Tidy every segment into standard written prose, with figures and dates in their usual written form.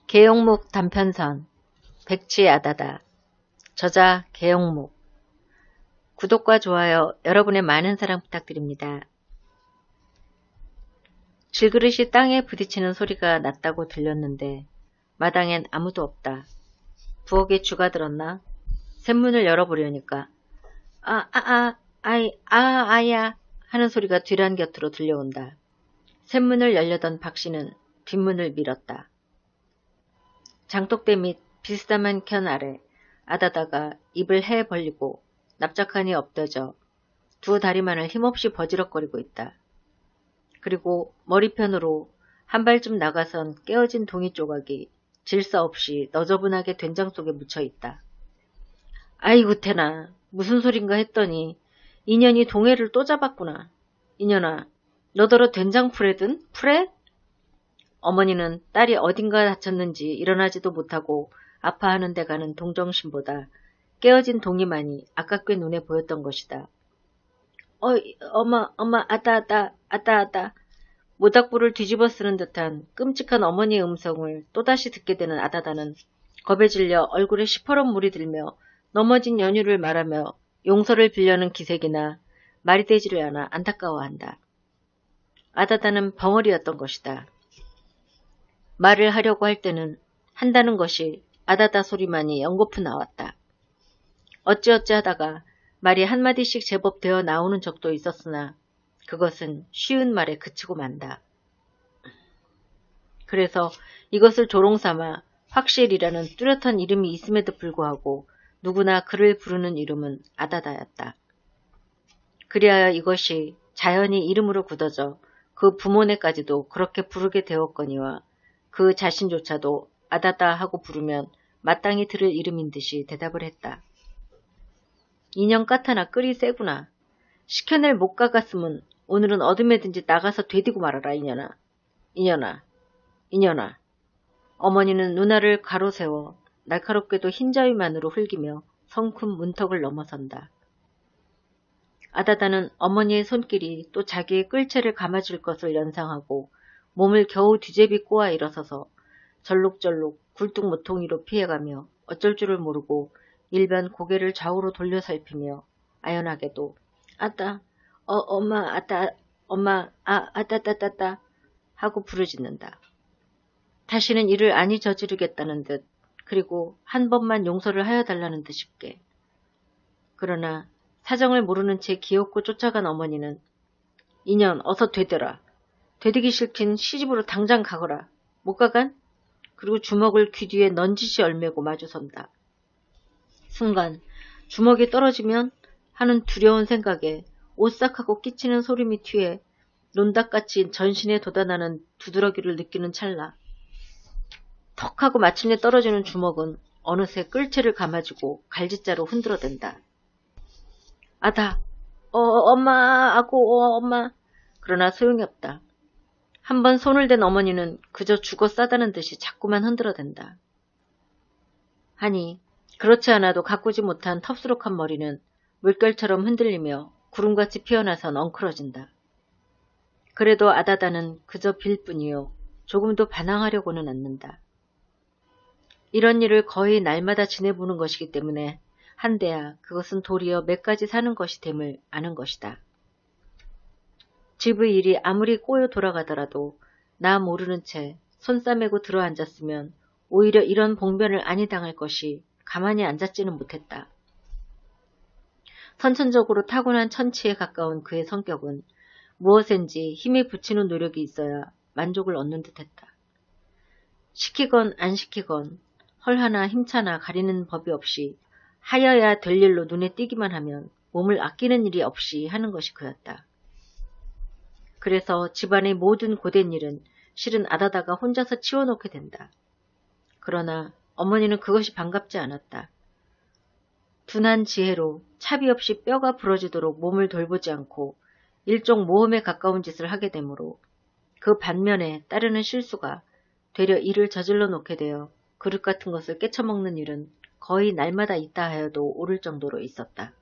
계용목 단편선 백치 아다다 저자 계용목 구독과 좋아요 여러분의 많은 사랑 부탁드립니다. 질그릇이 땅에 부딪히는 소리가 났다고 들렸는데 마당엔 아무도 없다. 부엌에 쥐가 들었나? 샘문을 열어보려니까 아야 하는 소리가 뒤란 곁으로 들려온다. 샘문을 열려던 박씨는 뒷문을 밀었다. 장독대 및 비스듬한 켠 아래 아다다가 입을 해 벌리고 납작하니 엎드져 두 다리만을 힘없이 버지럭거리고 있다. 그리고 머리편으로 한 발쯤 나가선 깨어진 동이 조각이 질서 없이 너저분하게 된장 속에 묻혀 있다. 아이고 태나 무슨 소린가 했더니 인연이 동해를 또 잡았구나. 인연아 너더러 된장 풀에든 풀에? 어머니는 딸이 어딘가 다쳤는지 일어나지도 못하고 아파하는 데 가는 동정심보다 깨어진 동이만이 아깝게 눈에 보였던 것이다. 엄마, 아따. 모닥불을 뒤집어 쓰는 듯한 끔찍한 어머니의 음성을 또다시 듣게 되는 아다다는 겁에 질려 얼굴에 시퍼런 물이 들며 넘어진 연유를 말하며 용서를 빌려는 기색이나 말이 되지를 않아 안타까워한다. 아다다는 벙어리였던 것이다. 말을 하려고 할 때는 한다는 것이 아다다 소리만이 연거푸 나왔다. 어찌어찌 하다가 말이 한마디씩 제법 되어 나오는 적도 있었으나 그것은 쉬운 말에 그치고 만다. 그래서 이것을 조롱삼아 확실이라는 뚜렷한 이름이 있음에도 불구하고 누구나 그를 부르는 이름은 아다다였다. 그리하여 이것이 자연히 이름으로 굳어져 그 부모네까지도 그렇게 부르게 되었거니와 그 자신조차도 아다다 하고 부르면 마땅히 들을 이름인 듯이 대답을 했다. 인연 까타나 끓이 세구나. 시켜낼 못 가갔으면 오늘은 어둠에든지 나가서 되디고 말아라 인연아. 어머니는 누나를 가로세워 날카롭게도 흰자위만으로 흘기며 성큼 문턱을 넘어선다. 아다다는 어머니의 손길이 또 자기의 끌채를 감아줄 것을 연상하고 몸을 겨우 뒤제비 꼬아 일어서서 절룩절룩 굴뚝모퉁이로 피해가며 어쩔 줄을 모르고 일변 고개를 좌우로 돌려 살피며 아연하게도 엄마 아따따따따 하고 부르짖는다. 다시는 이를 아니 저지르겠다는 듯 그리고 한 번만 용서를 하여 달라는 듯 싶게. 그러나 사정을 모르는 채 기어코 쫓아간 어머니는 인연 어서 되더라. 되되기 싫긴 시집으로 당장 가거라. 못 가간? 그리고 주먹을 귀 뒤에 넌지시 얼매고 마주선다. 순간 주먹이 떨어지면 하는 두려운 생각에 오싹하고 끼치는 소름이 튀에 논닭같이 전신에 돋아나는 두드러기를 느끼는 찰나 턱하고 마침내 떨어지는 주먹은 어느새 끌채를 감아주고 갈짓자로 흔들어댄다. 아다, 엄마. 그러나 소용이 없다. 한번 손을 댄 어머니는 그저 죽어 싸다는 듯이 자꾸만 흔들어댄다. 하니 그렇지 않아도 가꾸지 못한 텁스룩한 머리는 물결처럼 흔들리며 구름같이 피어나서 엉클어진다. 그래도 아다다는 그저 빌 뿐이요 조금도 반항하려고는 않는다. 이런 일을 거의 날마다 지내보는 것이기 때문에 한데야 그것은 도리어 몇 가지 사는 것이 됨을 아는 것이다. 집의 일이 아무리 꼬여 돌아가더라도 나 모르는 채 손 싸매고 들어앉았으면 오히려 이런 봉변을 아니 당할 것이 가만히 앉았지는 못했다. 선천적으로 타고난 천치에 가까운 그의 성격은 무엇인지 힘에 붙이는 노력이 있어야 만족을 얻는 듯했다. 시키건 안 시키건 헐하나 힘차나 가리는 법이 없이 하여야 될 일로 눈에 띄기만 하면 몸을 아끼는 일이 없이 하는 것이 그였다. 그래서 집안의 모든 고된 일은 실은 아다다가 혼자서 치워놓게 된다. 그러나 어머니는 그것이 반갑지 않았다. 둔한 지혜로 차비 없이 뼈가 부러지도록 몸을 돌보지 않고 일종 모험에 가까운 짓을 하게 되므로 그 반면에 따르는 실수가 되려 일을 저질러 놓게 되어 그릇 같은 것을 깨쳐먹는 일은 거의 날마다 있다 하여도 옳을 정도로 있었다.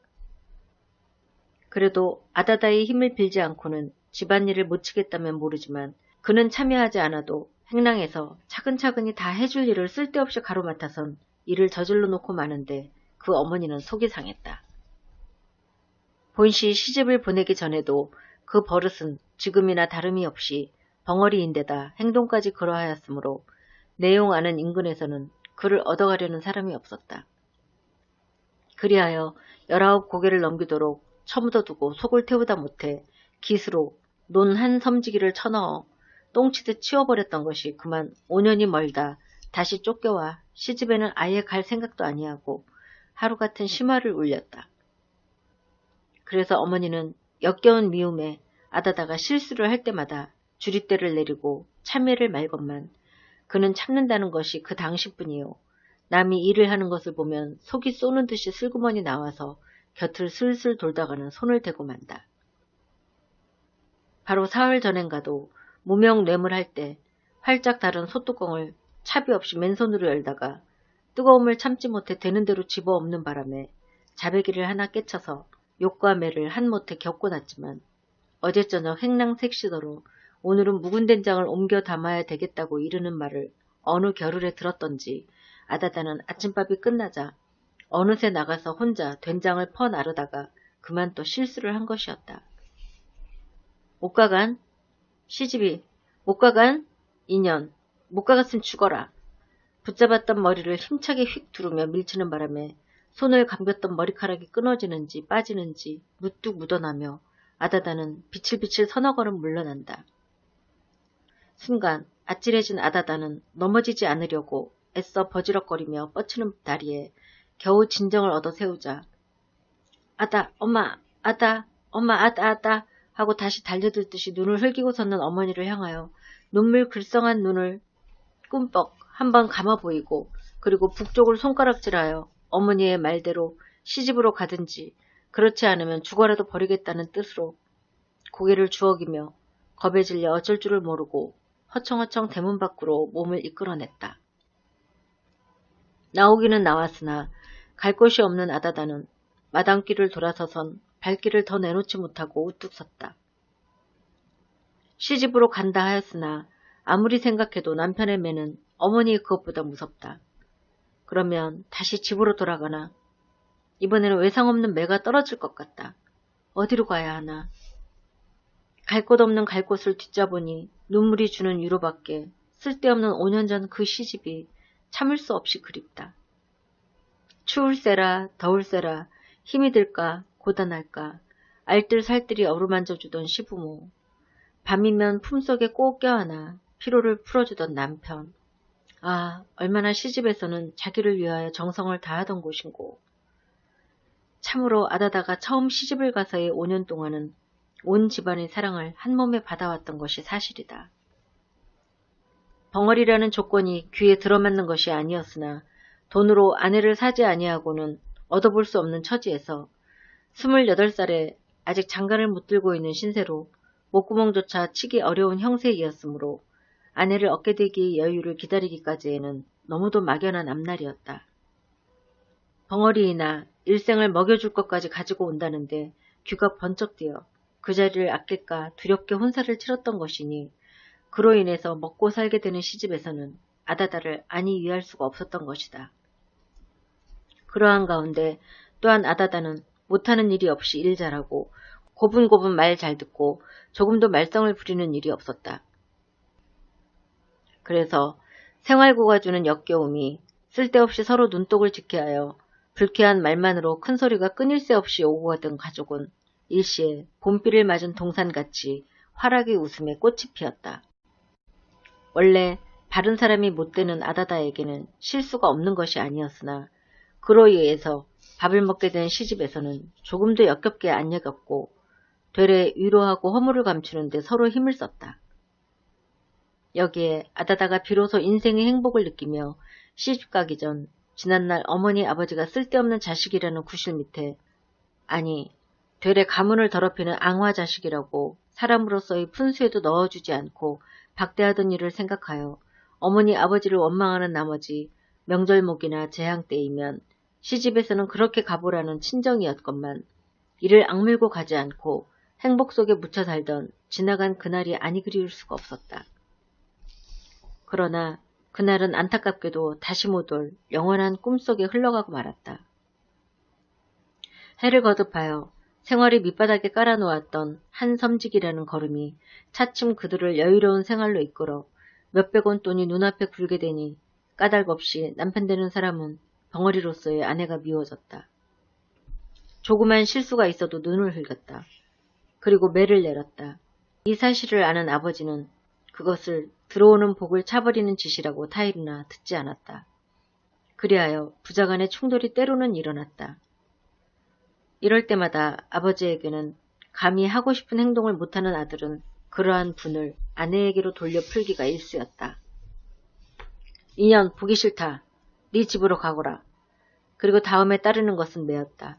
그래도 아다다의 힘을 빌지 않고는 집안일을 못 치겠다면 모르지만 그는 참여하지 않아도 행랑에서 차근차근히 다 해줄 일을 쓸데없이 가로맡아선 일을 저질러 놓고 마는데 그 어머니는 속이 상했다. 본시 시집을 보내기 전에도 그 버릇은 지금이나 다름이 없이 벙어리인데다 행동까지 그러하였으므로 내용 아는 인근에서는 그를 얻어가려는 사람이 없었다. 그리하여 19 고개를 넘기도록 처묻어두고 속을 태우다 못해 깃으로 논 한 섬지기를 쳐넣어 똥치듯 치워버렸던 것이 그만 5년이 멀다 다시 쫓겨와 시집에는 아예 갈 생각도 아니하고 하루 같은 심화를 울렸다. 그래서 어머니는 역겨운 미움에 아다다가 실수를 할 때마다 주리떼를 내리고 참회를 말건만 그는 참는다는 것이 그 당시뿐이요. 남이 일을 하는 것을 보면 속이 쏘는 듯이 슬그머니 나와서 곁을 슬슬 돌다가는 손을 대고 만다. 바로 사흘 전엔가도 무명 뇌물할 때 활짝 다른 소뚜껑을 차비 없이 맨손으로 열다가 뜨거움을 참지 못해 되는 대로 집어엎는 바람에 자배기를 하나 깨쳐서 욕과 매를 한 못에 겪고 났지만 어제 저녁 행랑 색시더러 오늘은 묵은 된장을 옮겨 담아야 되겠다고 이르는 말을 어느 겨를에 들었던지 아다다는 아침밥이 끝나자 어느새 나가서 혼자 된장을 퍼 나르다가 그만 또 실수를 한 것이었다. 못 가간? 시집이 못 가간? 2년 못 가갔으면 죽어라. 붙잡았던 머리를 힘차게 휙 두르며 밀치는 바람에 손을 감겼던 머리카락이 끊어지는지 빠지는지 무뚝 묻어나며 아다다는 비칠비칠 서너 걸음 물러난다. 순간 아찔해진 아다다는 넘어지지 않으려고 애써 버지럭거리며 뻗치는 다리에 겨우 진정을 얻어 세우자 아다 엄마 아다 엄마 아다 아다 하고 다시 달려들듯이 눈을 흘기고 섰는 어머니를 향하여 눈물 글썽한 눈을 꿈뻑 한번 감아 보이고 그리고 북쪽을 손가락질하여 어머니의 말대로 시집으로 가든지 그렇지 않으면 죽어라도 버리겠다는 뜻으로 고개를 주워기며 겁에 질려 어쩔 줄을 모르고 허청허청 대문 밖으로 몸을 이끌어냈다. 나오기는 나왔으나 갈 곳이 없는 아다다는 마당길을 돌아서선 발길을 더 내놓지 못하고 우뚝 섰다. 시집으로 간다 하였으나 아무리 생각해도 남편의 매는 어머니의 그것보다 무섭다. 그러면 다시 집으로 돌아가나? 이번에는 외상 없는 매가 떨어질 것 같다. 어디로 가야 하나? 갈 곳 없는 갈 곳을 뒤짜보니 눈물이 주는 위로밖에 쓸데없는 5년 전 그 시집이 참을 수 없이 그립다. 추울세라 더울세라 힘이 들까 고단할까 알뜰살뜰히 어루만져주던 시부모, 밤이면 품속에 꼭 껴안아 피로를 풀어주던 남편. 아, 얼마나 시집에서는 자기를 위하여 정성을 다하던 곳인고. 참으로 아다다가 처음 시집을 가서의 5년 동안은 온 집안의 사랑을 한 몸에 받아왔던 것이 사실이다. 벙어리라는 조건이 귀에 들어맞는 것이 아니었으나 돈으로 아내를 사지 아니하고는 얻어볼 수 없는 처지에서 28살에 아직 장가를 못 들고 있는 신세로 목구멍조차 치기 어려운 형세이었으므로 아내를 얻게 되기의 여유를 기다리기까지에는 너무도 막연한 앞날이었다. 벙어리이나 일생을 먹여줄 것까지 가지고 온다는데 귀가 번쩍 뜨여 그 자리를 아낄까 두렵게 혼사를 치렀던 것이니 그로 인해서 먹고 살게 되는 시집에서는 아다다를 안이 위할 수가 없었던 것이다. 그러한 가운데 또한 아다다는 못하는 일이 없이 일 잘하고 고분고분 말 잘 듣고 조금도 말썽을 부리는 일이 없었다. 그래서 생활고가 주는 역겨움이 쓸데없이 서로 눈독을 짙게 하여 불쾌한 말만으로 큰소리가 끊일 새 없이 오고 가던 가족은 일시에 봄비를 맞은 동산같이 활하게 웃음에 꽃이 피었다. 원래 바른 사람이 못 되는 아다다에게는 실수가 없는 것이 아니었으나 그로 의해서 밥을 먹게 된 시집에서는 조금도 역겹게 안 여겼고 되레 위로하고 허물을 감추는 데 서로 힘을 썼다. 여기에 아다다가 비로소 인생의 행복을 느끼며 시집 가기 전 지난날 어머니 아버지가 쓸데없는 자식이라는 구실 밑에 아니 되레 가문을 더럽히는 앙화 자식이라고 사람으로서의 푼수에도 넣어주지 않고 박대하던 일을 생각하여 어머니 아버지를 원망하는 나머지 명절목이나 재앙 때이면 시집에서는 그렇게 가보라는 친정이었건만 이를 악물고 가지 않고 행복 속에 묻혀 살던 지나간 그날이 아니 그리울 수가 없었다. 그러나 그날은 안타깝게도 다시 못 올 영원한 꿈속에 흘러가고 말았다. 해를 거듭하여 생활이 밑바닥에 깔아놓았던 한 섬직이라는 걸음이 차츰 그들을 여유로운 생활로 이끌어 몇백 원 돈이 눈앞에 굴게 되니 까닭없이 남편 되는 사람은 벙어리로서의 아내가 미워졌다. 조그만 실수가 있어도 눈을 흘겼다. 그리고 매를 내렸다. 이 사실을 아는 아버지는 그것을 들어오는 복을 차버리는 짓이라고 타일이나 듣지 않았다. 그리하여 부자간의 충돌이 때로는 일어났다. 이럴 때마다 아버지에게는 감히 하고 싶은 행동을 못하는 아들은 그러한 분을 아내에게로 돌려 풀기가 일쑤였다. 인연 보기 싫다. 네 집으로 가거라. 그리고 다음에 따르는 것은 매였다.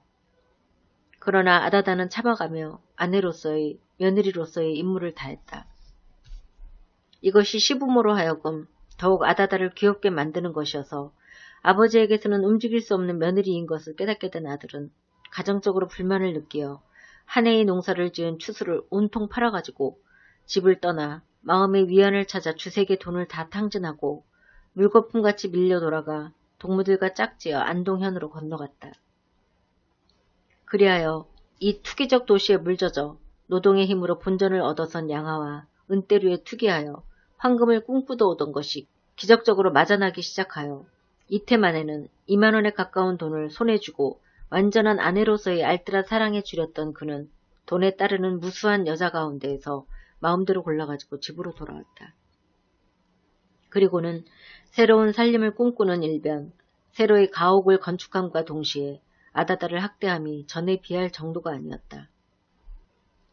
그러나 아다다는 참아가며 아내로서의 며느리로서의 임무를 다했다. 이것이 시부모로 하여금 더욱 아다다를 귀엽게 만드는 것이어서 아버지에게서는 움직일 수 없는 며느리인 것을 깨닫게 된 아들은 가정적으로 불만을 느끼어 한 해의 농사를 지은 추수를 온통 팔아가지고 집을 떠나 마음의 위안을 찾아 주색의 돈을 다 탕진하고 물거품같이 밀려 돌아가 동무들과 짝지어 안동현으로 건너갔다. 그리하여 이 투기적 도시에 물젖어 노동의 힘으로 본전을 얻어선 양아와 은대류에 투기하여 황금을 꿈꾸도 오던 것이 기적적으로 맞아나기 시작하여 이태 만에는 2만 원에 가까운 돈을 손에 쥐고 완전한 아내로서의 알뜰한 사랑에 줄였던 그는 돈에 따르는 무수한 여자 가운데에서 마음대로 골라가지고 집으로 돌아왔다. 그리고는 새로운 살림을 꿈꾸는 일변 새로이 가옥을 건축함과 동시에 아다다를 학대함이 전에 비할 정도가 아니었다.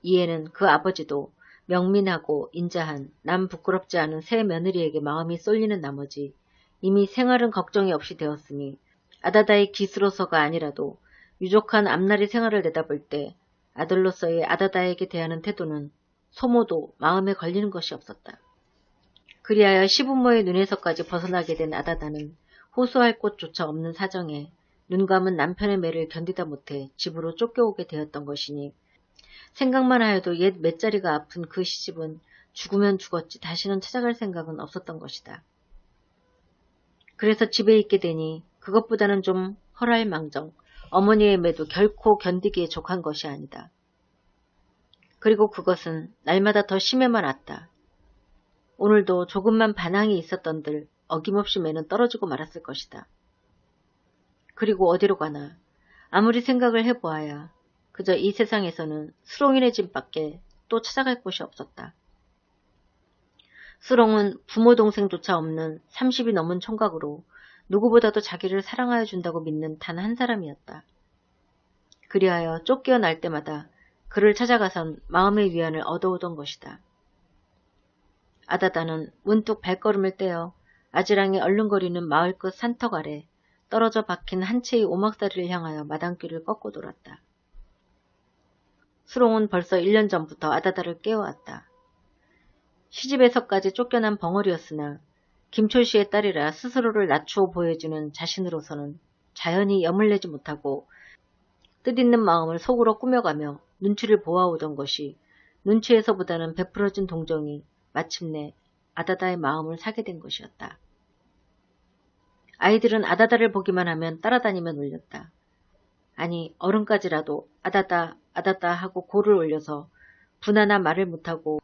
이에는 그 아버지도 명민하고 인자한 남 부끄럽지 않은 새 며느리에게 마음이 쏠리는 나머지 이미 생활은 걱정이 없이 되었으니 아다다의 기수로서가 아니라도 유족한 앞날의 생활을 내다볼 때 아들로서의 아다다에게 대하는 태도는 소모도 마음에 걸리는 것이 없었다. 그리하여 시부모의 눈에서까지 벗어나게 된 아다다는 호소할 곳조차 없는 사정에 눈 감은 남편의 매를 견디다 못해 집으로 쫓겨오게 되었던 것이니 생각만 하여도 옛 맷자리가 아픈 그 시집은 죽으면 죽었지 다시는 찾아갈 생각은 없었던 것이다. 그래서 집에 있게 되니 그것보다는 좀 헐할망정 어머니의 매도 결코 견디기에 족한 것이 아니다. 그리고 그것은 날마다 더 심해만 왔다. 오늘도 조금만 반항이 있었던들 어김없이 매는 떨어지고 말았을 것이다. 그리고 어디로 가나 아무리 생각을 해보아야 그저 이 세상에서는 수롱이네 집밖에 또 찾아갈 곳이 없었다. 수롱은 부모 동생조차 없는 30이 넘은 총각으로 누구보다도 자기를 사랑하여 준다고 믿는 단 한 사람이었다. 그리하여 쫓겨 날 때마다 그를 찾아가선 마음의 위안을 얻어오던 것이다. 아다다는 문득 발걸음을 떼어 아지랑이 얼른거리는 마을 끝 산턱 아래 떨어져 박힌 한 채의 오막다리를 향하여 마당길을 꺾고 돌았다. 수롱은 벌써 1년 전부터 아다다를 깨워왔다. 시집에서까지 쫓겨난 벙어리였으나 김철 씨의 딸이라 스스로를 낮추어 보여주는 자신으로서는 자연히 염을 내지 못하고 뜻있는 마음을 속으로 꾸며가며 눈치를 보아오던 것이 눈치에서보다는 베풀어진 동정이 마침내 아다다의 마음을 사게 된 것이었다. 아이들은 아다다를 보기만 하면 따라다니며 놀렸다. 아니 어른까지라도 아다다 아다다 하고 고를 올려서 분하나 말을 못하고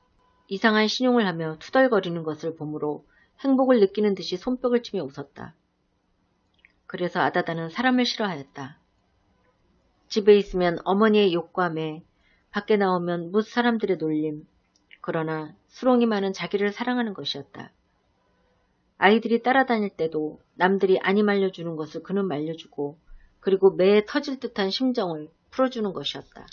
이상한 신용을 하며 투덜거리는 것을 보므로 행복을 느끼는 듯이 손뼉을 치며 웃었다. 그래서 아다다는 사람을 싫어하였다. 집에 있으면 어머니의 욕과 매, 밖에 나오면 뭇 사람들의 놀림, 그러나 수롱이만은 자기를 사랑하는 것이었다. 아이들이 따라다닐 때도 남들이 아니 말려주는 것을 그는 말려주고 그리고 매에 터질 듯한 심정을 풀어주는 것이었다.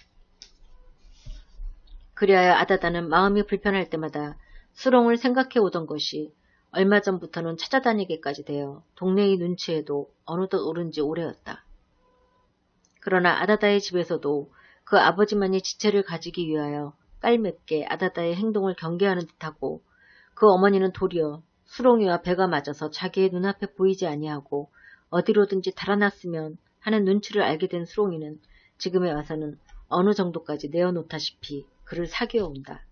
그리하여 아다다는 마음이 불편할 때마다 수롱을 생각해 오던 것이 얼마 전부터는 찾아다니기까지 되어 동네의 눈치에도 어느덧 오른 지 오래였다. 그러나 아다다의 집에서도 그 아버지만이 지체를 가지기 위하여 깔맵게 아다다의 행동을 경계하는 듯하고 그 어머니는 도리어 수롱이와 배가 맞아서 자기의 눈앞에 보이지 아니하고 어디로든지 달아났으면 하는 눈치를 알게 된 수롱이는 지금에 와서는 어느 정도까지 내어놓다시피 그를 사귀어 온다.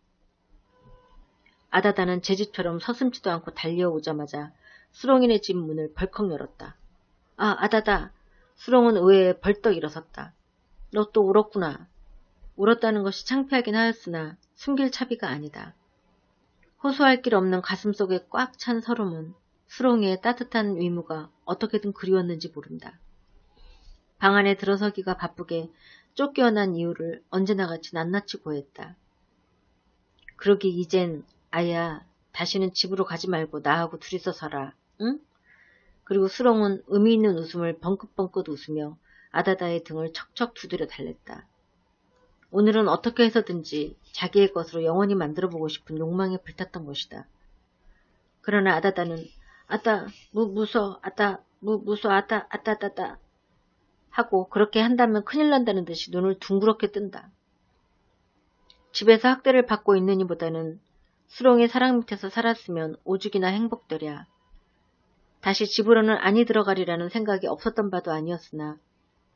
아다다는 제지처럼 서슴지도 않고 달려오자마자 수롱이네 집 문을 벌컥 열었다. 아, 아다다. 수롱은 의외에 벌떡 일어섰다. 너 또 울었구나. 울었다는 것이 창피하긴 하였으나 숨길 차비가 아니다. 호소할 길 없는 가슴속에 꽉 찬 서름은 수롱이의 따뜻한 위무가 어떻게든 그리웠는지 모른다. 방 안에 들어서기가 바쁘게 쫓겨난 이유를 언제나같이 낱낱이 고했다. 그러기 이젠 아야 다시는 집으로 가지 말고 나하고 둘이서 살아. 응? 그리고 수롱은 의미 있는 웃음을 벙긋벙긋 웃으며 아다다의 등을 척척 두드려 달랬다. 오늘은 어떻게 해서든지 자기의 것으로 영원히 만들어보고 싶은 욕망에 불탔던 것이다. 그러나 아다다는 아따 무서 아따 무서 아따 아따따따 하고 그렇게 한다면 큰일 난다는 듯이 눈을 둥그렇게 뜬다. 집에서 학대를 받고 있느니보다는 수롱의 사랑 밑에서 살았으면 오죽이나 행복되랴. 다시 집으로는 아니 들어가리라는 생각이 없었던 바도 아니었으나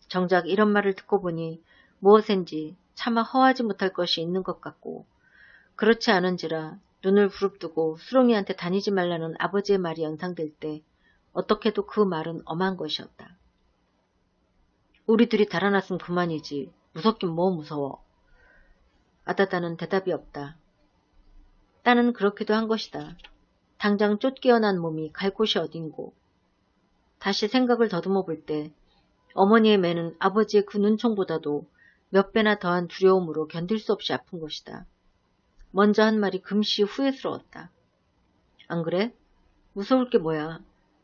정작 이런 말을 듣고 보니 무엇인지 차마 허하지 못할 것이 있는 것 같고 그렇지 않은지라 눈을 부릅뜨고 수롱이한테 다니지 말라는 아버지의 말이 연상될 때 어떻게도 그 말은 엄한 것이었다. 우리 둘이 달아났으면 그만이지. 무섭긴 뭐 무서워. 아다다는 대답이 없다. 딸은 그렇기도 한 것이다. 당장 쫓겨난 몸이 갈 곳이 어딘고. 다시 생각을 더듬어 볼 때 어머니의 매는 아버지의 그 눈총보다도 몇 배나 더한 두려움으로 견딜 수 없이 아픈 것이다. 먼저 한 말이 금시 후회스러웠다. 안 그래? 무서울 게 뭐야.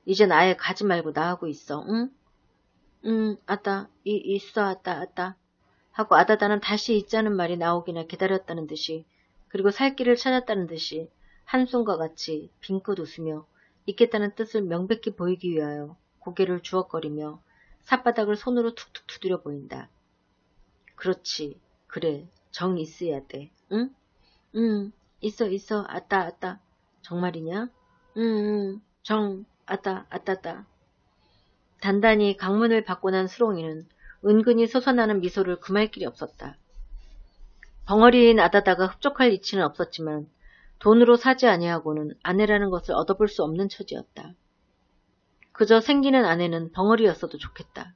이젠 아예 가지 말고 나하고 있어, 응? 아따, 있어, 아따. 하고 아다다는 다시 있자는 말이 나오기나 기다렸다는 듯이 그리고 살 길을 찾았다는 듯이 한숨과 같이 빙긋 웃으며 있겠다는 뜻을 명백히 보이기 위하여 고개를 주걱거리며 삿바닥을 손으로 툭툭 두드려 보인다. 그렇지, 그래, 정 있어야 돼, 응? 있어, 아따. 정말이냐? 정, 아따. 단단히 강문을 받고 난 수롱이는 은근히 솟아나는 미소를 금할 길이 없었다. 벙어리인 아다다가 흡족할 이치는 없었지만 돈으로 사지 아니하고는 아내라는 것을 얻어볼 수 없는 처지였다. 그저 생기는 아내는 벙어리였어도 좋겠다.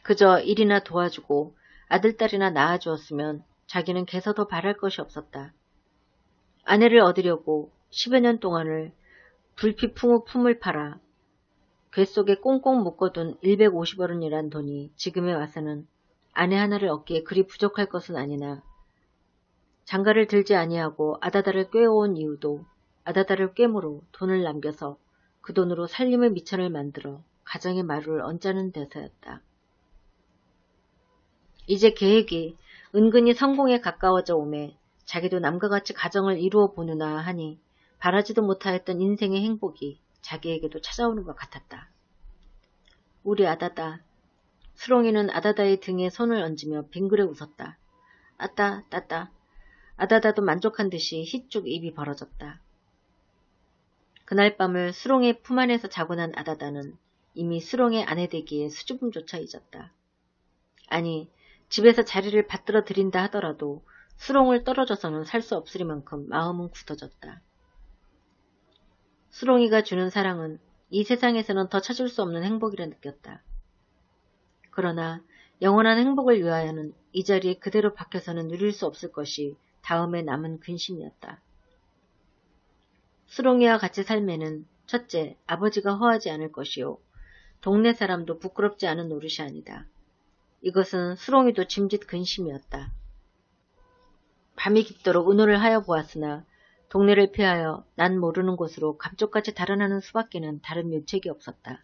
그저 일이나 도와주고 아들딸이나 낳아주었으면 자기는 개서 더 바랄 것이 없었다. 아내를 얻으려고 10여 년 동안을 불피풍우 품을 팔아 뱃속에 꽁꽁 묶어둔 150어른이란 돈이 지금에 와서는 아내 하나를 얻기에 그리 부족할 것은 아니나 장가를 들지 아니하고 아다다를 꿰어온 이유도 아다다를 꿰므로 돈을 남겨서 그 돈으로 살림의 미천을 만들어 가정의 마루를 얹자는 데서였다. 이제 계획이 은근히 성공에 가까워져 오매 자기도 남과 같이 가정을 이루어 보느나 하니 바라지도 못하였던 인생의 행복이 자기에게도 찾아오는 것 같았다. 우리 아다다. 수롱이는 아다다의 등에 손을 얹으며 빙그레 웃었다. 따따. 아다다도 만족한 듯이 희쭉 입이 벌어졌다. 그날 밤을 수롱의 품 안에서 자고 난 아다다는 이미 수롱의 아내 되기에 수줍음조차 잊었다. 아니, 집에서 자리를 받들어 드린다 하더라도 수롱을 떨어져서는 살 수 없으리만큼 마음은 굳어졌다. 수롱이가 주는 사랑은 이 세상에서는 더 찾을 수 없는 행복이라 느꼈다. 그러나 영원한 행복을 위하여는 이 자리에 그대로 박혀서는 누릴 수 없을 것이 다음에 남은 근심이었다. 수롱이와 같이 살매는 첫째, 아버지가 허하지 않을 것이요. 동네 사람도 부끄럽지 않은 노릇이 아니다. 이것은 수롱이도 짐짓 근심이었다. 밤이 깊도록 의논을 하여 보았으나 동네를 피하여 난 모르는 곳으로 감쪽같이 달아나는 수밖에는 다른 묘책이 없었다.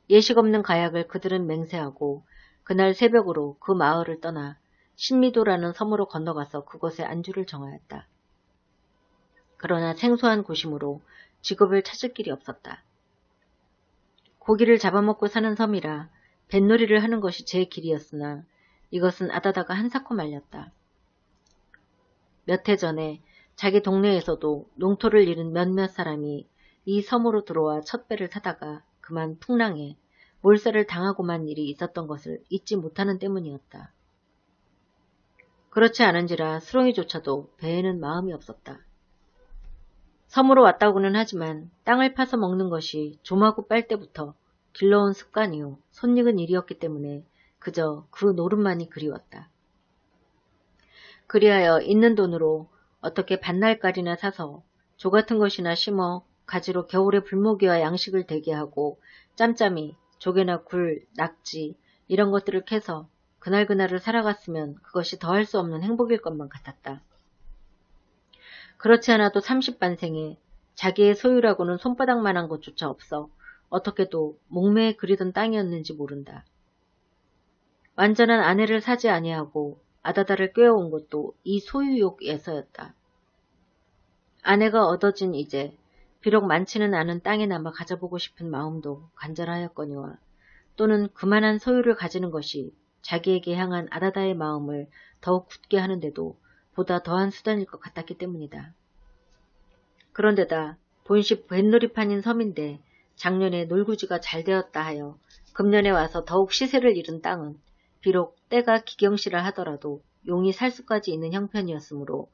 예식 없는 가약을 그들은 맹세하고 그날 새벽으로 그 마을을 떠나 신미도라는 섬으로 건너가서 그곳에 안주를 정하였다. 그러나 생소한 곳이므로 직업을 찾을 길이 없었다. 고기를 잡아먹고 사는 섬이라 뱃놀이를 하는 것이 제 길이었으나 이것은 아다다가 한사코 말렸다. 몇 해 전에 자기 동네에서도 농토를 잃은 몇몇 사람이 이 섬으로 들어와 첫 배를 타다가 그만 풍랑에 몰살을 당하고만 일이 있었던 것을 잊지 못하는 때문이었다. 그렇지 않은지라 수롱이조차도 배에는 마음이 없었다. 섬으로 왔다고는 하지만 땅을 파서 먹는 것이 조마구 빨 때부터 길러온 습관이요 손익은 일이었기 때문에 그저 그 노름만이 그리웠다. 그리하여 있는 돈으로 어떻게 밭날깔이나 사서 조 같은 것이나 심어 가지로 겨울에 불모기와 양식을 대게 하고 짬짬이 조개나 굴, 낙지 이런 것들을 캐서 그날그날을 살아갔으면 그것이 더할 수 없는 행복일 것만 같았다. 그렇지 않아도 30반생에 자기의 소유라고는 손바닥만한 것조차 없어 어떻게도 목매에 그리던 땅이었는지 모른다. 완전한 아내를 사지 아니하고 아다다를 꿰어온 것도 이 소유욕에서였다. 아내가 얻어진 이제 비록 많지는 않은 땅에나마 가져보고 싶은 마음도 간절하였거니와 또는 그만한 소유를 가지는 것이 자기에게 향한 아다다의 마음을 더욱 굳게 하는데도 보다 더한 수단일 것 같았기 때문이다. 그런데다 본시 뱃놀이판인 섬인데 작년에 놀구지가 잘 되었다 하여 금년에 와서 더욱 시세를 잃은 땅은 비록 때가 기경시라 하더라도 용이 살 수까지 있는 형편이었으므로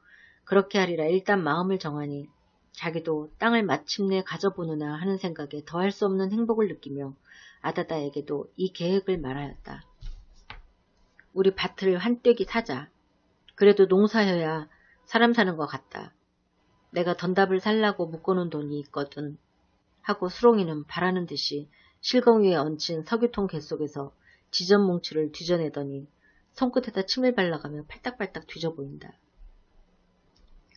그렇게 하리라 일단 마음을 정하니 자기도 땅을 마침내 가져보느나 하는 생각에 더할 수 없는 행복을 느끼며 아다다에게도 이 계획을 말하였다. 우리 밭을 한 떼기 사자. 그래도 농사여야 사람 사는 것 같다. 내가 던답을 살라고 묶어놓은 돈이 있거든. 하고 수롱이는 바라는 듯이 실검 위에 얹힌 석유통 개 속에서 지전 뭉치를 뒤져내더니 손끝에다 침을 발라가며 팔딱팔딱 뒤져 보인다.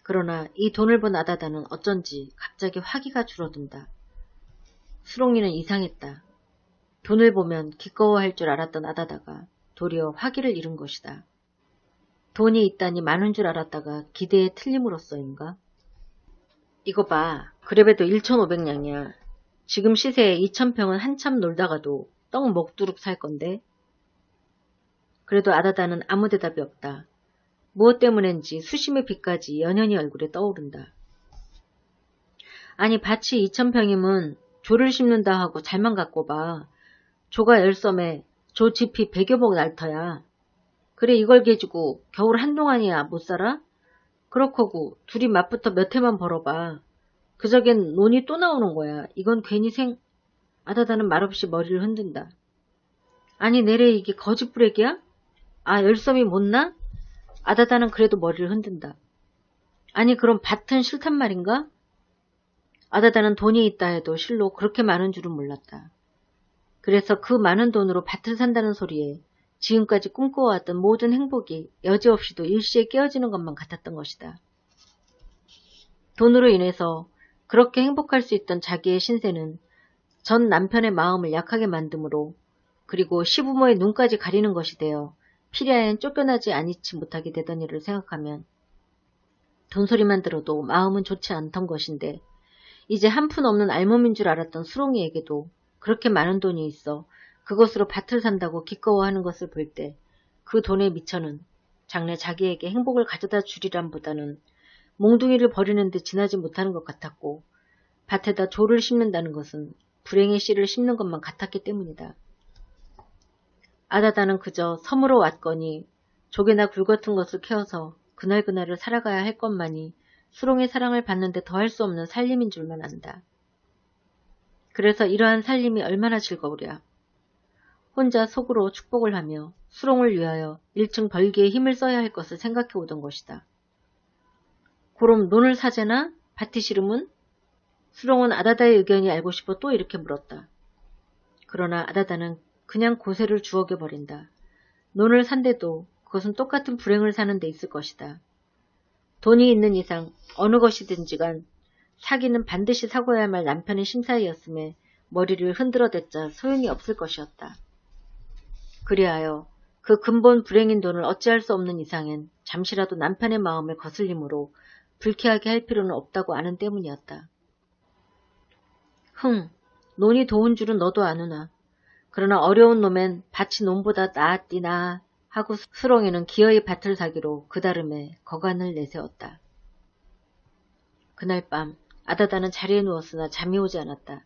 그러나 이 돈을 본 아다다는 어쩐지 갑자기 화기가 줄어든다. 수롱이는 이상했다. 돈을 보면 기꺼워할 줄 알았던 아다다가 도리어 화기를 잃은 것이다. 돈이 있다니 많은 줄 알았다가 기대에 틀림으로써인가? 이거 봐. 그래봬도 1,500냥이야. 지금 시세에 2,000평은 한참 놀다가도 떡 먹두룩 살 건데. 그래도 아다다는 아무 대답이 없다. 무엇 때문인지 수심의 빛까지 연연히 얼굴에 떠오른다. 아니 밭이 2,000평이면 조를 심는다 하고 잘만 갖고 봐. 조가 10섬에 조 지피 100여복 날터야. 그래 이걸 가지고 겨울 한동안이야 못 살아? 그렇거구 둘이 맛부터 몇 해만 벌어봐. 그저겐 논이 또 나오는 거야. 이건 괜히 아다다는 말없이 머리를 흔든다. 아니 내래 이게 거짓부레기야? 아 10섬이 못 나? 아다다는 그래도 머리를 흔든다. 아니 그럼 밭은 싫단 말인가? 아다다는 돈이 있다 해도 실로 그렇게 많은 줄은 몰랐다. 그래서 그 많은 돈으로 밭을 산다는 소리에 지금까지 꿈꿔왔던 모든 행복이 여지없이도 일시에 깨어지는 것만 같았던 것이다. 돈으로 인해서 그렇게 행복할 수 있던 자기의 신세는 전 남편의 마음을 약하게 만드므로 그리고 시부모의 눈까지 가리는 것이 되어 피리아엔 쫓겨나지 아니치 못하게 되던 일을 생각하면 돈소리만 들어도 마음은 좋지 않던 것인데 이제 한 푼 없는 알몸인 줄 알았던 수롱이에게도 그렇게 많은 돈이 있어 그것으로 밭을 산다고 기꺼워하는 것을 볼 때 그 돈의 미천은 장래 자기에게 행복을 가져다 주리란보다는 몽둥이를 버리는 데 지나지 못하는 것 같았고 밭에다 조를 심는다는 것은 불행의 씨를 심는 것만 같았기 때문이다. 아다다는 그저 섬으로 왔거니 조개나 굴 같은 것을 캐어서 그날그날을 살아가야 할 것만이 수롱의 사랑을 받는데 더할 수 없는 살림인 줄만 안다. 그래서 이러한 살림이 얼마나 즐거우랴. 혼자 속으로 축복을 하며 수롱을 위하여 1층 벌기에 힘을 써야 할 것을 생각해 오던 것이다. 그럼 논을 사재나? 밭이 싫으면? 수롱은 아다다의 의견이 알고 싶어 또 이렇게 물었다. 그러나 아다다는 그냥 고세를 주워겨버린다. 논을 산데도 그것은 똑같은 불행을 사는 데 있을 것이다. 돈이 있는 이상 어느 것이든지 간 사기는 반드시 사고야 할 남편의 심사이었음에 머리를 흔들어댔자 소용이 없을 것이었다. 그리하여 그 근본 불행인 돈을 어찌할 수 없는 이상엔 잠시라도 남편의 마음을 거슬림으로 불쾌하게 할 필요는 없다고 아는 때문이었다. 논이 도운 줄은 너도 아누나. 그러나 어려운 놈엔 밭이 논보다 나았디나 하고 수롱이는 기어이 밭을 사기로 그 다름에 거간을 내세웠다. 그날 밤 아다다는 자리에 누웠으나 잠이 오지 않았다.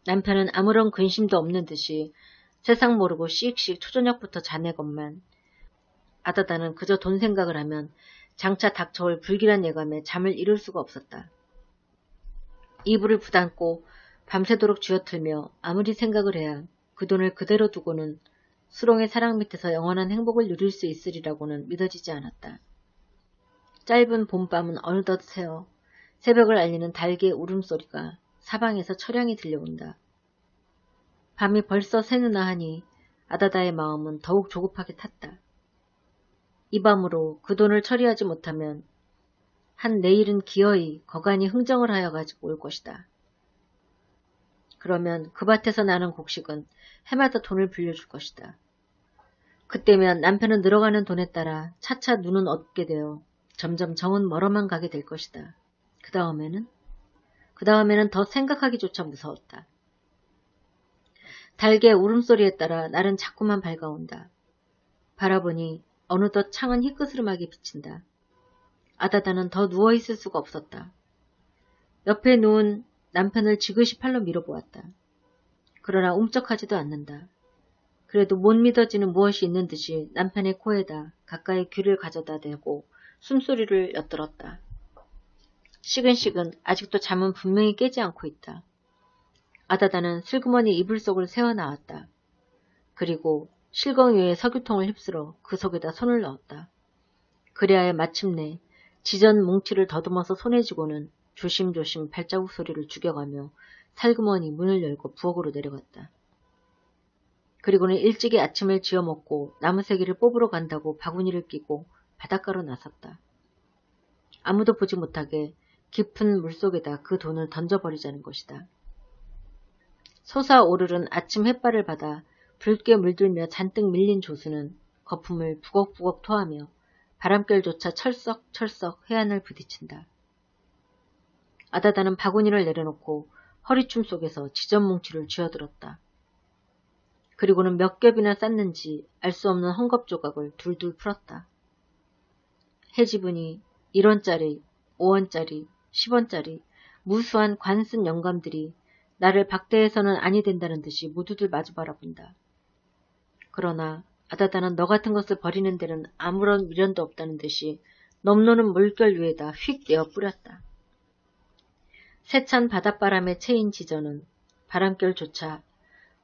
남편은 아무런 근심도 없는 듯이 세상 모르고 씩씩 초저녁부터 자네건만 아다다는 그저 돈 생각을 하면 장차 닥쳐올 불길한 예감에 잠을 이룰 수가 없었다. 이불을 부담고 밤새도록 쥐어틀며 아무리 생각을 해야 그 돈을 그대로 두고는 수롱의 사랑 밑에서 영원한 행복을 누릴 수 있으리라고는 믿어지지 않았다. 짧은 봄밤은 어느덧 새어 새벽을 알리는 닭의 울음소리가 사방에서 처량히 들려온다. 밤이 벌써 새누나 하니 아다다의 마음은 더욱 조급하게 탔다. 이 밤으로 그 돈을 처리하지 못하면 한 내일은 기어이 거간이 흥정을 하여 가지고 올 것이다. 그러면 그 밭에서 나는 곡식은 해마다 돈을 빌려줄 것이다. 그때면 남편은 늘어가는 돈에 따라 차차 눈은 얻게 되어 점점 정은 멀어만 가게 될 것이다. 그 다음에는 더 생각하기조차 무서웠다. 달개 울음소리에 따라 날은 자꾸만 밝아온다. 바라보니 어느덧 창은 희끄스름하게 비친다. 아다다는 더 누워있을 수가 없었다. 옆에 누운 남편을 지그시 팔로 밀어보았다. 그러나 움쩍하지도 않는다. 그래도 못 믿어지는 무엇이 있는 듯이 남편의 코에다 가까이 귀를 가져다 대고 숨소리를 엿들었다. 시근시근 아직도 잠은 분명히 깨지 않고 있다. 아다다는 슬그머니 이불 속을 새어 나왔다. 그리고 실검 위에 석유통을 휩쓸어 그 속에다 손을 넣었다. 그리하여 마침내 지전 뭉치를 더듬어서 손에 쥐고는 조심조심 발자국 소리를 죽여가며 살그머니 문을 열고 부엌으로 내려갔다. 그리고는 일찍이 아침을 지어 먹고 나무새기를 뽑으러 간다고 바구니를 끼고 바닷가로 나섰다. 아무도 보지 못하게 깊은 물속에다 그 돈을 던져버리자는 것이다. 솟아오르는 아침 햇발을 받아 붉게 물들며 잔뜩 밀린 조수는 거품을 부걱부걱 토하며 바람결조차 철썩철썩 해안을 부딪힌다. 아다다는 바구니를 내려놓고 허리춤 속에서 지전뭉치를 쥐어들었다. 그리고는 몇 겹이나 쌌는지 알 수 없는 헝겊 조각을 둘둘 풀었다. 해지분이 1원짜리, 5원짜리, 10원짜리 무수한 관쓴 영감들이 나를 박대해서는 아니 된다는 듯이 모두들 마주 바라본다. 그러나 아다다는 너 같은 것을 버리는 데는 아무런 미련도 없다는 듯이 넘노는 물결 위에다 휙 내어 뿌렸다. 세찬 바닷바람에 채인 지전은 바람결조차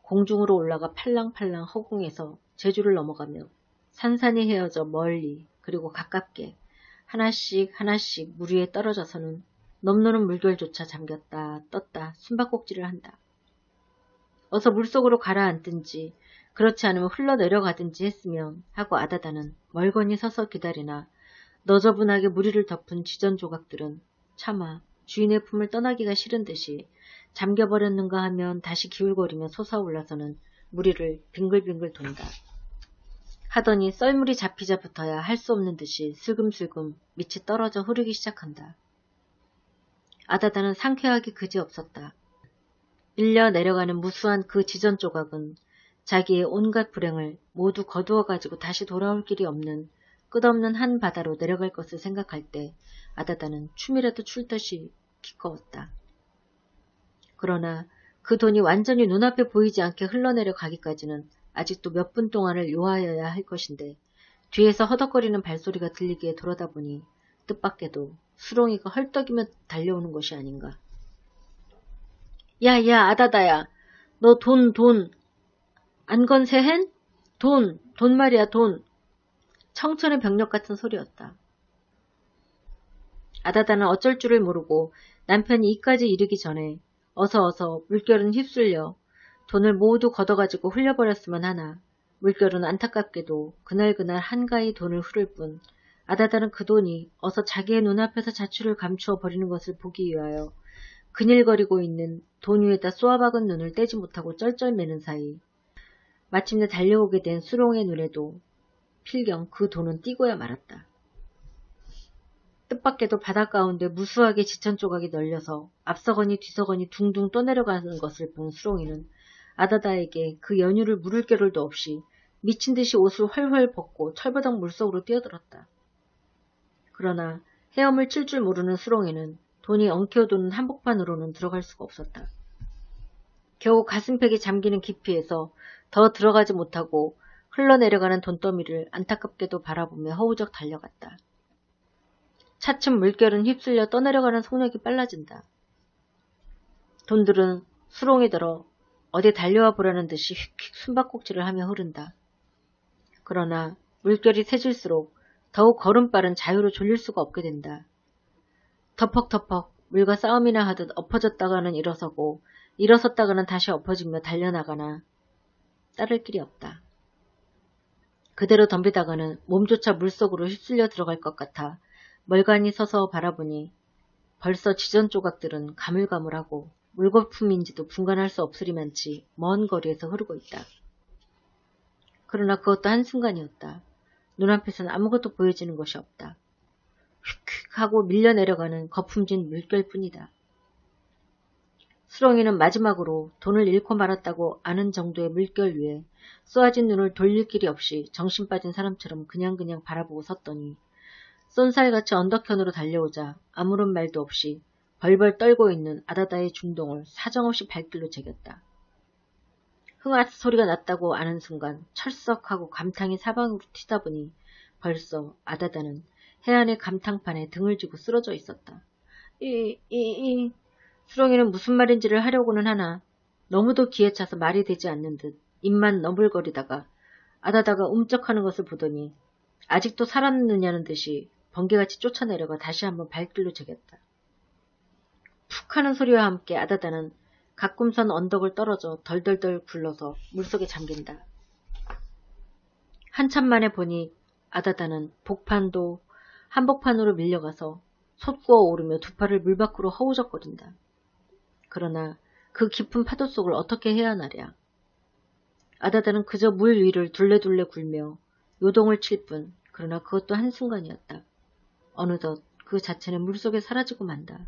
공중으로 올라가 팔랑팔랑 허공에서 제주를 넘어가며 산산이 헤어져 멀리 그리고 가깝게 하나씩 하나씩 물 위에 떨어져서는 넘노는 물결조차 잠겼다 떴다 숨바꼭질을 한다. 어서 물속으로 가라앉든지 그렇지 않으면 흘러내려가든지 했으면 하고 아다다는 멀거니 서서 기다리나 너저분하게 무리를 덮은 지전 조각들은 차마 주인의 품을 떠나기가 싫은 듯이 잠겨버렸는가 하면 다시 기울거리며 솟아올라서는 무리를 빙글빙글 돈다. 하더니 썰물이 잡히자부터야 할 수 없는 듯이 슬금슬금 밑이 떨어져 흐르기 시작한다. 아다다는 상쾌하기 그지없었다. 밀려 내려가는 무수한 그 지전 조각은 자기의 온갖 불행을 모두 거두어 가지고 다시 돌아올 길이 없는 끝없는 한 바다로 내려갈 것을 생각할 때 아다다는 춤이라도 출 듯이 기꺼웠다. 그러나 그 돈이 완전히 눈앞에 보이지 않게 흘러내려 가기까지는 아직도 몇 분 동안을 요하여야 할 것인데 뒤에서 허덕거리는 발소리가 들리기에 돌아다보니 뜻밖에도 수롱이가 헐떡이며 달려오는 것이 아닌가. 야야 아다다야 너 돈 안 건세hen? 돈 말이야 돈. 청천의 병력 같은 소리였다. 아다다는 어쩔 줄을 모르고 남편이 이까지 이르기 전에 어서 물결은 휩쓸려 돈을 모두 걷어가지고 흘려버렸으면 하나 물결은 안타깝게도 그날그날 한가히 돈을 흐를 뿐 아다다는 그 돈이 어서 자기의 눈앞에서 자취를 감추어 버리는 것을 보기 위하여 그닐거리고 있는 돈 위에다 쏘아박은 눈을 떼지 못하고 쩔쩔매는 사이 마침내 달려오게 된 수롱의 눈에도 필경 그 돈은 띄고야 말았다. 뜻밖에도 바닷가운데 무수하게 지천 조각이 널려서 앞서거니 뒤서거니 둥둥 떠내려가는 것을 본 수롱이는 아다다에게 그 연유를 물을 겨를도 없이 미친 듯이 옷을 훨훨 벗고 철버덕 물속으로 뛰어들었다. 그러나 헤엄을 칠 줄 모르는 수롱이는 돈이 엉켜도는 한복판으로는 들어갈 수가 없었다. 겨우 가슴팩이 잠기는 깊이에서 더 들어가지 못하고 흘러내려가는 돈더미를 안타깝게도 바라보며 허우적 달려갔다. 차츰 물결은 휩쓸려 떠내려가는 속력이 빨라진다. 돈들은 수롱에 들어 어디 달려와 보라는 듯이 휙휙 숨바꼭질을 하며 흐른다. 그러나 물결이 세질수록 더욱 걸음빠른 자유로 졸릴 수가 없게 된다. 터벅터벅 물과 싸움이나 하듯 엎어졌다가는 일어서고 일어섰다가는 다시 엎어지며 달려나가나 따를 길이 없다. 그대로 덤비다가는 몸조차 물속으로 휩쓸려 들어갈 것 같아 멀간히 서서 바라보니 벌써 지전 조각들은 가물가물하고 물거품인지도 분간할 수 없으리만치 먼 거리에서 흐르고 있다. 그러나 그것도 한순간이었다. 눈앞에서는 아무것도 보여지는 것이 없다. 휙휙 하고 밀려 내려가는 거품진 물결뿐이다. 수렁이는 마지막으로 돈을 잃고 말았다고 아는 정도의 물결 위에 쏘아진 눈을 돌릴 길이 없이 정신 빠진 사람처럼 그냥 바라보고 섰더니 쏜살같이 언덕현으로 달려오자 아무런 말도 없이 벌벌 떨고 있는 아다다의 중동을 사정없이 발길로 제겼다. 흥앗 소리가 났다고 아는 순간 철썩하고 감탕이 사방으로 튀다 보니 벌써 아다다는 해안의 감탕판에 등을 쥐고 쓰러져 있었다. 수렁이는 무슨 말인지를 하려고는 하나 너무도 기에 차서 말이 되지 않는 듯 입만 너불거리다가 아다다가 움쩍하는 것을 보더니 아직도 살았느냐는 듯이 번개같이 쫓아내려가 다시 한번 발길로 제겼다. 푹 하는 소리와 함께 아다다는 가꿈선 언덕을 떨어져 덜덜덜 굴러서 물속에 잠긴다. 한참 만에 보니 아다다는 복판도 한복판으로 밀려가서 솟구어 오르며 두 팔을 물 밖으로 허우적거린다. 그러나 그 깊은 파도 속을 어떻게 헤어나랴. 아다다는 그저 물 위를 둘레둘레 굴며 요동을 칠 뿐, 그러나 그것도 한순간이었다. 어느덧 그 자체는 물속에 사라지고 만다.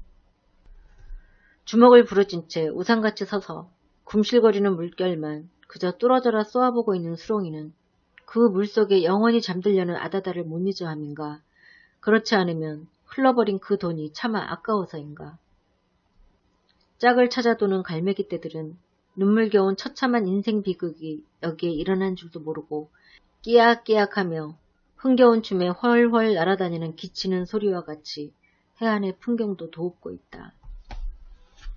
주먹을 부러진 채 우상같이 서서 굶실거리는 물결만 그저 뚫어져라 쏘아보고 있는 수롱이는 그 물속에 영원히 잠들려는 아다다를 못 잊어 함인가, 그렇지 않으면 흘러버린 그 돈이 차마 아까워서인가. 짝을 찾아도는 갈매기 떼들은 눈물겨운 처참한 인생 비극이 여기에 일어난 줄도 모르고 끼약끼약하며 흥겨운 춤에 훨훨 날아다니는 기치는 소리와 같이 해안의 풍경도 도웁고 있다.